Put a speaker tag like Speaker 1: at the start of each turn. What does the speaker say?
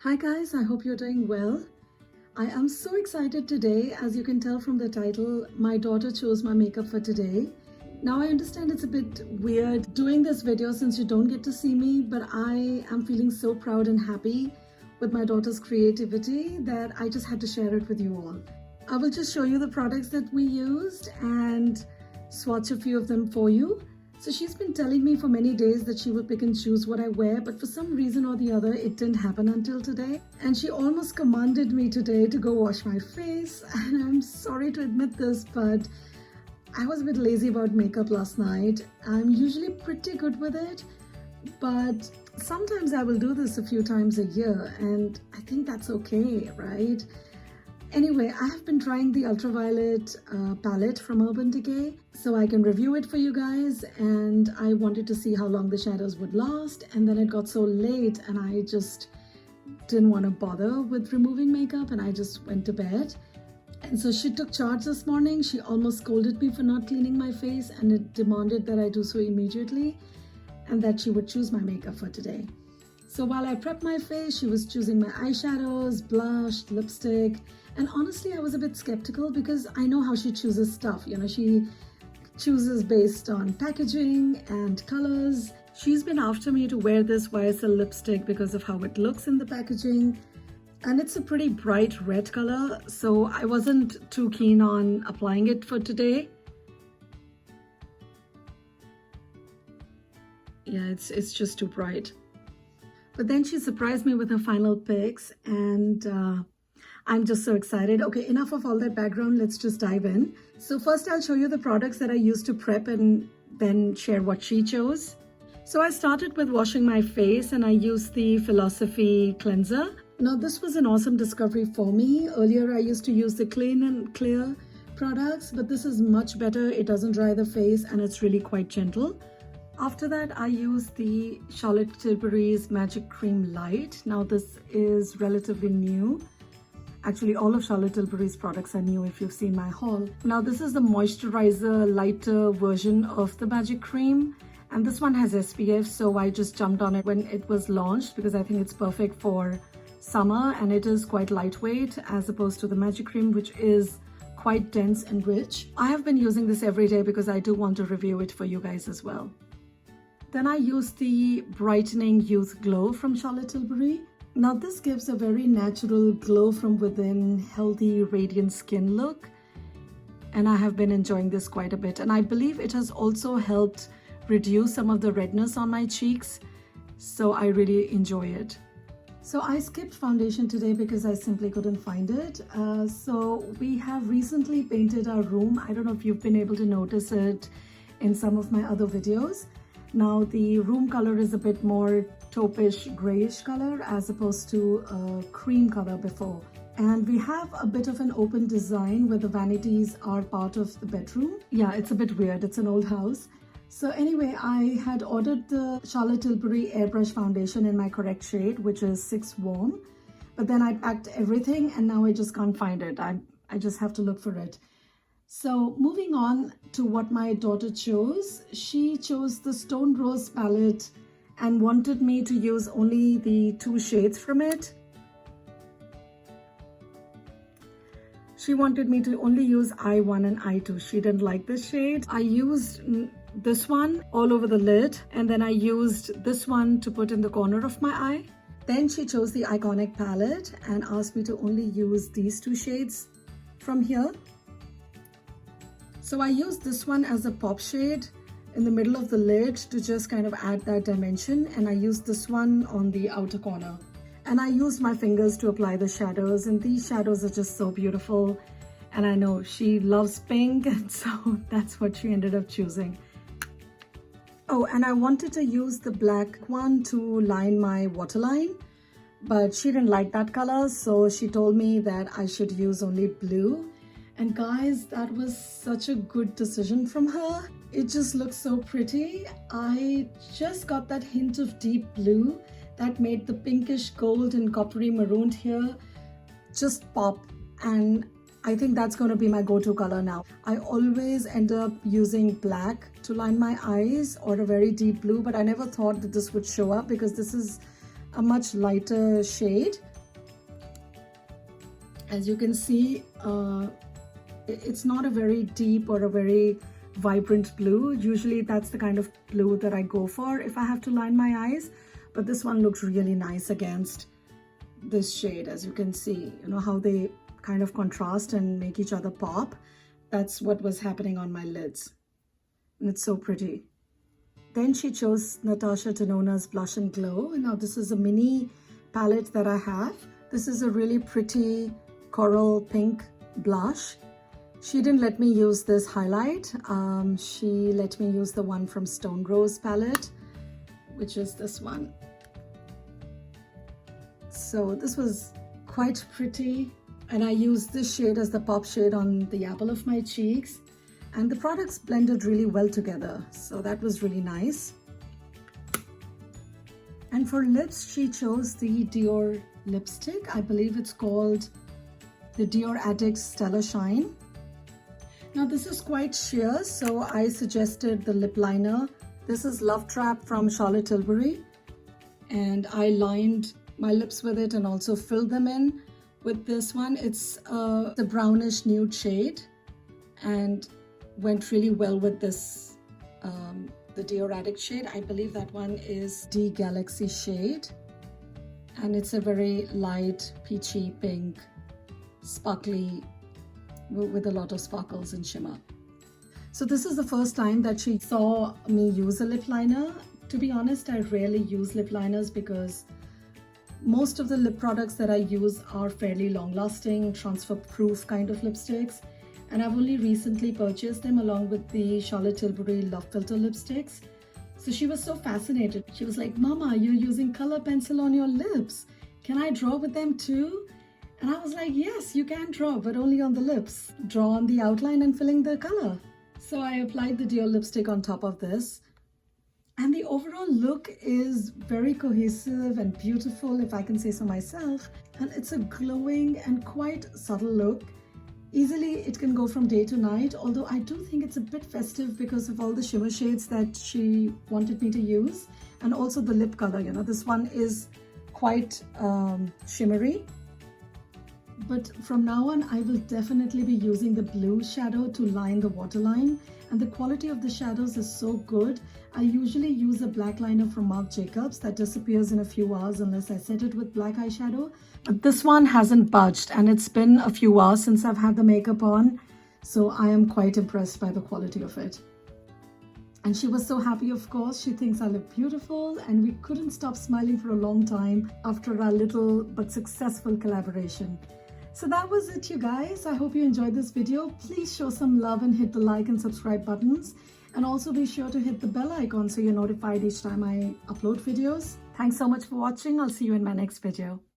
Speaker 1: Hi guys, I hope you're doing well. I am so excited today. As you can tell from the title, my daughter chose my makeup for today. Now I understand it's a bit weird doing this video since you don't get to see me, but I am feeling so proud and happy with my daughter's creativity that I just had to share it with you all. I will just show you the products that we used and swatch a few of them for you. So she's been telling me for many days that she will pick and choose what I wear, but for some reason or the other, it didn't happen until today. And she almost commanded me today to go wash my face. And I'm sorry to admit this, but I was a bit lazy about makeup last night. I'm usually pretty good with it, but sometimes I will do this a few times a year, and I think that's okay, right? Anyway, I have been trying the ultraviolet palette from Urban Decay so I can review it for you guys, and I wanted to see how long the shadows would last, and then it got so late and I just didn't want to bother with removing makeup and I just went to bed. And so she took charge this morning. She almost scolded me for not cleaning my face and it demanded that I do so immediately and that she would choose my makeup for today. So while I prepped my face, she was choosing my eyeshadows, blush, lipstick, and honestly, I was a bit skeptical because I know how she chooses stuff. You know, she chooses based on packaging and colors. She's been after me to wear this YSL lipstick because of how it looks in the packaging. And it's a pretty bright red color, so I wasn't too keen on applying it for today. Yeah, it's just too bright. But then she surprised me with her final picks, and I'm just so excited. Okay, enough of all that background. Let's just dive in. So first I'll show you the products that I used to prep and then share what she chose. So I started with washing my face and I used the Philosophy cleanser. Now this was an awesome discovery for me. Earlier I used to use the Clean and Clear products, but this is much better. It doesn't dry the face and it's really quite gentle. After that, I used the Charlotte Tilbury's Magic Cream Light. Now this is relatively new. Actually, all of Charlotte Tilbury's products are new if you've seen my haul. Now this is the moisturizer lighter version of the Magic Cream. And this one has SPF, so I just jumped on it when it was launched because I think it's perfect for summer and it is quite lightweight as opposed to the Magic Cream, which is quite dense and rich. I have been using this every day because I do want to review it for you guys as well. Then I used the Brightening Youth Glow from Charlotte Tilbury. Now this gives a very natural glow from within, healthy, radiant skin look. And I have been enjoying this quite a bit. And I believe it has also helped reduce some of the redness on my cheeks. So I really enjoy it. So I skipped foundation today because I simply couldn't find it. So we have recently painted our room. I don't know if you've been able to notice it in some of my other videos. Now the room color is a bit more taupish grayish color as opposed to a cream color before. And we have a bit of an open design where the vanities are part of the bedroom. Yeah, it's a bit weird. It's an old house. So anyway, I had ordered the Charlotte Tilbury Airbrush Foundation in my correct shade, which is 6 Warm. But then I packed everything and now I just can't find it. I just have to look for it. So moving on to what my daughter chose. She chose the Stone Rose palette and wanted me to use only the 2 shades from it. She wanted me to only use I1 and I2. She didn't like this shade. I used this one all over the lid and then I used this one to put in the corner of my eye. Then she chose the Iconic palette and asked me to only use these 2 shades from here. So I used this one as a pop shade in the middle of the lid to just kind of add that dimension, and I used this one on the outer corner. And I used my fingers to apply the shadows, and these shadows are just so beautiful. And I know she loves pink, and so that's what she ended up choosing. Oh, and I wanted to use the black one to line my waterline, but she didn't like that color, so she told me that I should use only blue. And guys, that was such a good decision from her. It just looks so pretty. I just got that hint of deep blue that made the pinkish gold and coppery marooned here just pop. And I think that's going to be my go-to color now. I always end up using black to line my eyes or a very deep blue, but I never thought that this would show up because this is a much lighter shade. As you can see, it's not a very deep or a very vibrant blue. Usually that's the kind of blue that I go for if I have to line my eyes, but this one looks really nice against this shade. As you can see, you know how they kind of contrast and make each other pop. That's what was happening on my lids, and it's so pretty. Then she chose Natasha Denona's Blush and Glow. Now this is a mini palette that I have. This is a really pretty coral pink blush. She didn't let me use this highlight. She let me use the one from Stone Rose palette, which is this one. So this was quite pretty, and I used this shade as the pop shade on the apple of my cheeks, and the products blended really well together, so that was really nice. And for lips, she chose the Dior lipstick. I believe it's called the Dior Addict Stellar Shine. Now this is quite sheer, so I suggested the lip liner. This is Love Trap from Charlotte Tilbury, and I lined my lips with it and also filled them in with this one. It's the brownish nude shade and went really well with this, the Dior Addict shade. I believe that one is D Galaxy shade, and it's a very light peachy pink, sparkly, with a lot of sparkles and shimmer. So this is the first time that she saw me use a lip liner. To be honest, I rarely use lip liners because most of the lip products that I use are fairly long-lasting, transfer-proof kind of lipsticks, and I've only recently purchased them along with the Charlotte Tilbury Love Filter lipsticks. So she was so fascinated. She was like, "Mama, you're using color pencil on your lips. Can I draw with them too?" And I was like, "Yes, you can draw, but only on the lips. Draw on the outline and filling the color." So I applied the Dior lipstick on top of this. And the overall look is very cohesive and beautiful, if I can say so myself. And it's a glowing and quite subtle look. Easily it can go from day to night, although I do think it's a bit festive because of all the shimmer shades that she wanted me to use. And also the lip color, you know, this one is quite shimmery. But from now on, I will definitely be using the blue shadow to line the waterline, and the quality of the shadows is so good. I usually use a black liner from Marc Jacobs that disappears in a few hours unless I set it with black eyeshadow. But this one hasn't budged, and it's been a few hours since I've had the makeup on, so I am quite impressed by the quality of it. And she was so happy, of course. She thinks I look beautiful, and we couldn't stop smiling for a long time after our little but successful collaboration. So that was it, you guys. I hope you enjoyed this video. Please show some love and hit the like and subscribe buttons. And also be sure to hit the bell icon so you're notified each time I upload videos. Thanks so much for watching. I'll see you in my next video.